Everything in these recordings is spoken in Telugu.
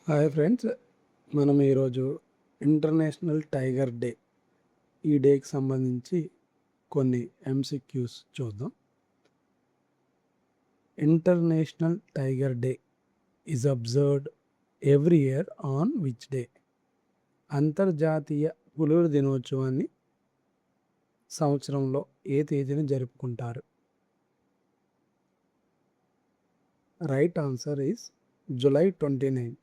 హాయ్ ఫ్రెండ్స్, మనం ఈరోజు ఇంటర్నేషనల్ టైగర్ డే ఈ డేకి సంబంధించి కొన్ని ఎంసిక్యూస్ చూద్దాం. International tiger day is observed every year on which day? అంతర్జాతీయ పులుల దినోత్సవాన్ని సంవత్సరంలో ఏ తేదీన జరుపుకుంటారు? రైట్ ఆన్సర్ ఈజ్ జూలై 29,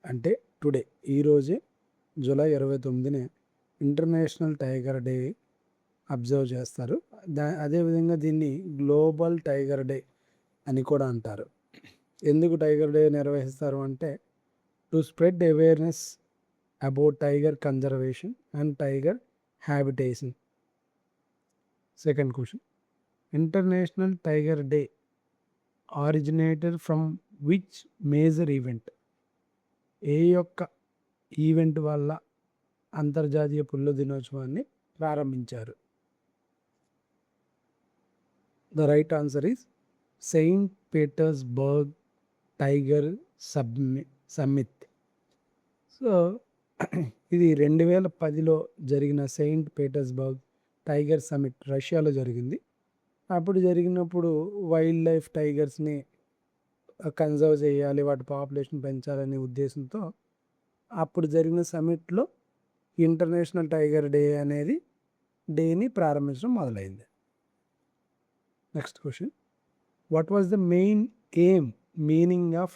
అంటే టుడే. ఈరోజే జూలై 29నే ఇంటర్నేషనల్ టైగర్ డే అబ్జర్వ్ చేస్తారు. అదేవిధంగా దీన్ని గ్లోబల్ టైగర్ డే అని కూడా అంటారు. ఎందుకు టైగర్ డే నిర్వహిస్తారు అంటే, to spread awareness about tiger conservation and tiger habitation. Second question, international tiger day originated from which major event? ఏ యొక్క ఈవెంట్ వల్ల అంతర్జాతీయ పులుల దినోత్సవాన్ని ప్రారంభించారు? The right answer is Saint Petersburg tiger summit. So ఇది 2010లో జరిగిన సెయింట్ పీటర్స్బర్గ్ టైగర్ సమ్మిట్ రష్యాలో జరిగింది. అప్పుడు జరిగినప్పుడు వైల్డ్ లైఫ్ టైగర్స్ని కన్జర్వ్ చేయాలి, వాటి పాపులేషన్ పెంచాలనే ఉద్దేశంతో అప్పుడు జరిగిన సమ్మిట్లో ఇంటర్నేషనల్ టైగర్ డే అనేది డేని ప్రారంభించడం మొదలైంది. Next question, what was the main aim meaning of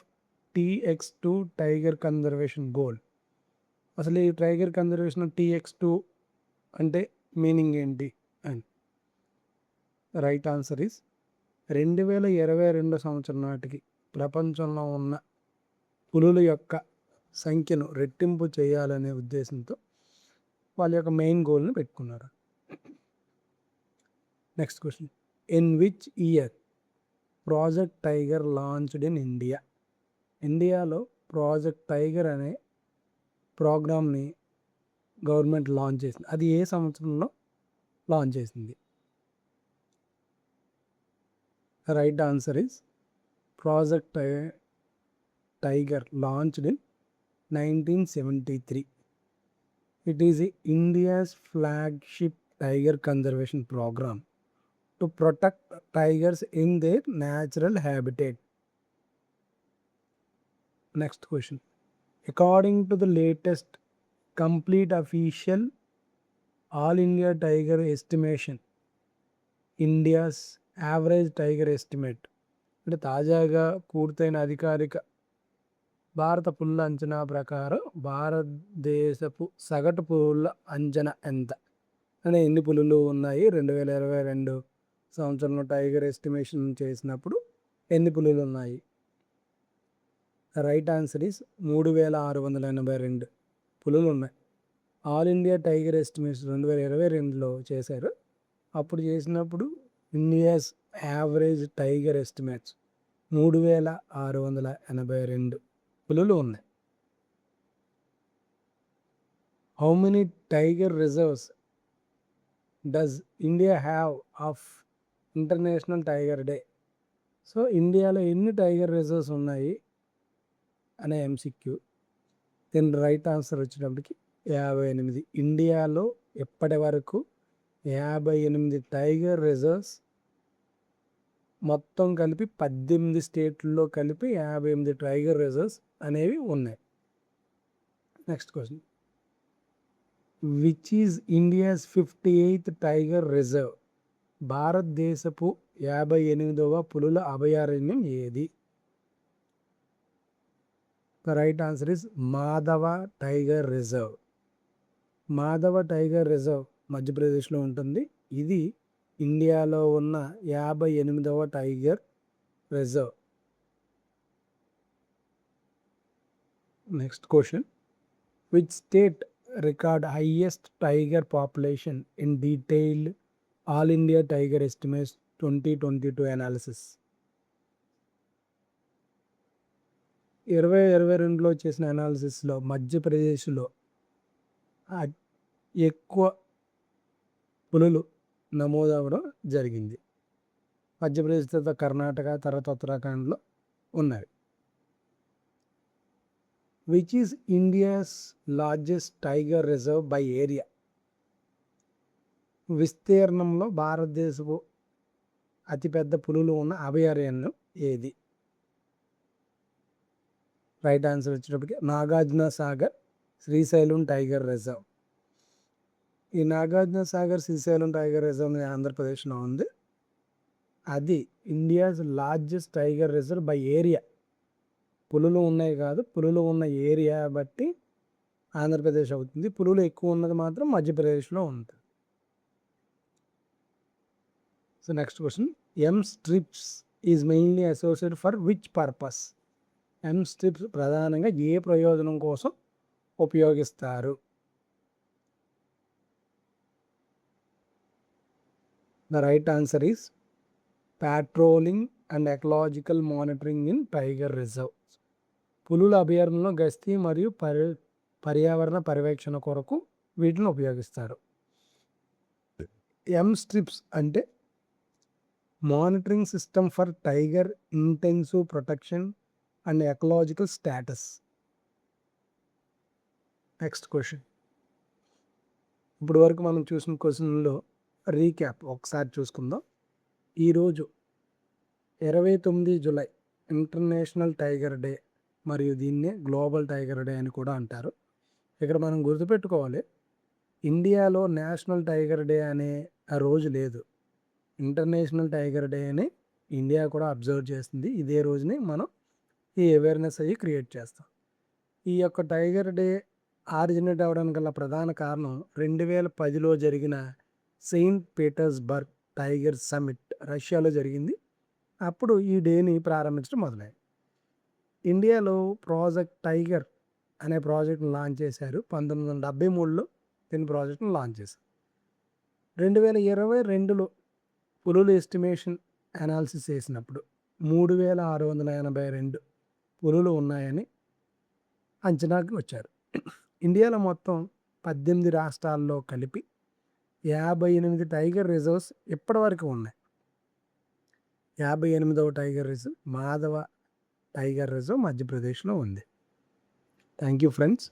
TX2 tiger conservation goal? అసలు ఈ టైగర్ కన్జర్వేషన్ TX2 అంటే మీనింగ్ ఏంటి అని? రైట్ ఆన్సర్ ఈస్ 2022 సంవత్సరం నాటికి ప్రపంచంలో ఉన్న పులుల యొక్క సంఖ్యను రెట్టింపు చేయాలనే ఉద్దేశంతో వాళ్ళ యొక్క మెయిన్ గోల్ని పెట్టుకున్నారు. Next question, in which year project tiger launched in India? ఇండియాలో ప్రాజెక్ట్ టైగర్ అనే ప్రోగ్రామ్ని గవర్నమెంట్ లాంచ్ చేసింది. అది ఏ సంవత్సరంలో లాంచ్ చేసింది? Right answer is project tiger launched in 1973. It is India's flagship tiger conservation program to protect tigers in their natural habitat. Next question, according to the latest complete official All India Tiger Estimation, India's average tiger estimate, అంటే తాజాగా పూర్తయిన అధికారిక భారత పుల్ల అంచనా ప్రకారం భారతదేశపు సగటు పులుల అంచనా ఎంత? అంటే ఎన్ని పులులు ఉన్నాయి 2022 సంవత్సరంలో టైగర్ ఎస్టిమేషన్ చేసినప్పుడు ఎన్ని పులులు ఉన్నాయి? రైట్ ఆన్సర్ ఈస్ 3682 పులులు ఉన్నాయి. ఆల్ ఇండియా టైగర్ ఎస్టిమేషన్ 2022లో చేశారు. అప్పుడు చేసినప్పుడు ఇండియాస్ యావరేజ్ టైగర్ ఎస్టిమేట్స్ 3682 పులులు ఉన్నాయి. How many tiger reserves does India have of international tiger day? So ఇండియాలో ఎన్ని టైగర్ రిజర్వ్స్ ఉన్నాయి అనే ఎంసిక్యూ. దీని రైట్ ఆన్సర్ వచ్చేటప్పటికి 58. ఇండియాలో ఎప్పటి వరకు 58 టైగర్ రిజర్వ్స్, మొత్తం కలిపి 18 స్టేట్లలో కలిపి 58 టైగర్ రిజర్వ్స్ అనేవి ఉన్నాయి. Next question, which is India's 58th tiger reserve? భారతదేశపు 58వ పులుల అభయారణ్యం ఏది? The right answer is Madhav tiger reserve. Madhav tiger reserve మధ్యప్రదేశ్లో ఉంటుంది. ఇది ఇండియాలో ఉన్న 58వ tiger reserve. Next question, which state record highest tiger population in detailed all India tiger estimates 2022 analysis? 2022లో చేసిన అనాలిసిస్లో మధ్యప్రదేశ్లో ఎక్కువ పులులు నమోదవడం జరిగింది. మధ్యప్రదేశ్ తర్వాత కర్ణాటక, తర్వాత ఉత్తరాఖండ్లో ఉన్నాయి. Which is India's largest tiger reserve by area? విస్తీర్ణంలో భారతదేశపు అతిపెద్ద పులులు ఉన్న అభయారణ్యం ఏది? రైట్ ఆన్సర్ వచ్చేటప్పటికి నాగార్జున సాగర్ శ్రీశైలం టైగర్ రిజర్వ్. ఈ నాగార్జున సాగర్ శ్రీశైలం టైగర్ రిజర్వ్ ఆంధ్రప్రదేశ్లో ఉంది. అది India's largest tiger reserve by area. పులులు ఉన్నాయి కాదు, పులులు ఉన్న ఏరియా బట్టి ఆంధ్రప్రదేశ్ అవుతుంది. పులులు ఎక్కువ ఉన్నది మాత్రం మధ్యప్రదేశ్లో ఉంటుంది. So next question, M strips is mainly associated for which purpose? M strips ప్రధానంగా ఏ ప్రయోజనం కోసం ఉపయోగిస్తారు? The right answer is patrolling and ecological monitoring in tiger reserve. పులుల అభయారణ్యంలో గస్తీ మరియు పర్యావరణ పర్యవేక్షణ కొరకు వీటిని ఉపయోగిస్తారు. ఎం స్ట్రిప్స్ అంటే monitoring system for tiger intensive protection and ecological status. Next question, ఇప్పుడు వరకు మనం చూసిన క్వశ్చన్లో రీక్యాప్ ఒకసారి చూసుకుందాం. ఈరోజు 29 జూలై ఇంటర్నేషనల్ టైగర్ డే, మరియు దీన్నే గ్లోబల్ టైగర్ డే అని కూడా అంటారు. ఇక్కడ మనం గుర్తుపెట్టుకోవాలి, ఇండియాలో నేషనల్ టైగర్ డే అనే ఆ రోజు లేదు. ఇంటర్నేషనల్ టైగర్ డే అని ఇండియా కూడా అబ్జర్వ్ చేస్తుంది. ఇదే రోజుని మనం ఈ అవేర్నెస్ అయ్యి క్రియేట్ చేస్తాం. ఈ యొక్క టైగర్ డే ఆరిజినేట్ అవ్వడానికి గల ప్రధాన కారణం 2010లో జరిగిన సెయింట్ పీటర్స్బర్గ్ టైగర్ సమిట్ రష్యాలో జరిగింది. అప్పుడు ఈ డేని ప్రారంభించడం మొదలైంది. ఇండియాలో ప్రాజెక్ట్ టైగర్ అనే ప్రాజెక్ట్ను లాంచ్ చేశారు. 1973లో దీని ప్రాజెక్ట్ను లాంచ్ చేశారు. 2022లో పులుల ఎస్టిమేషన్ అనాలిసిస్ చేసినప్పుడు 3682 పులులు ఉన్నాయని అంచనాకి వచ్చారు. ఇండియాలో మొత్తం 18 రాష్ట్రాల్లో కలిపి 58 టైగర్ రిజర్వ్స్ ఇప్పటివరకు ఉన్నాయి. 58వ tiger reserve Madhav tiger reserve మధ్యప్రదేశ్లో ఉంది. Thank you friends.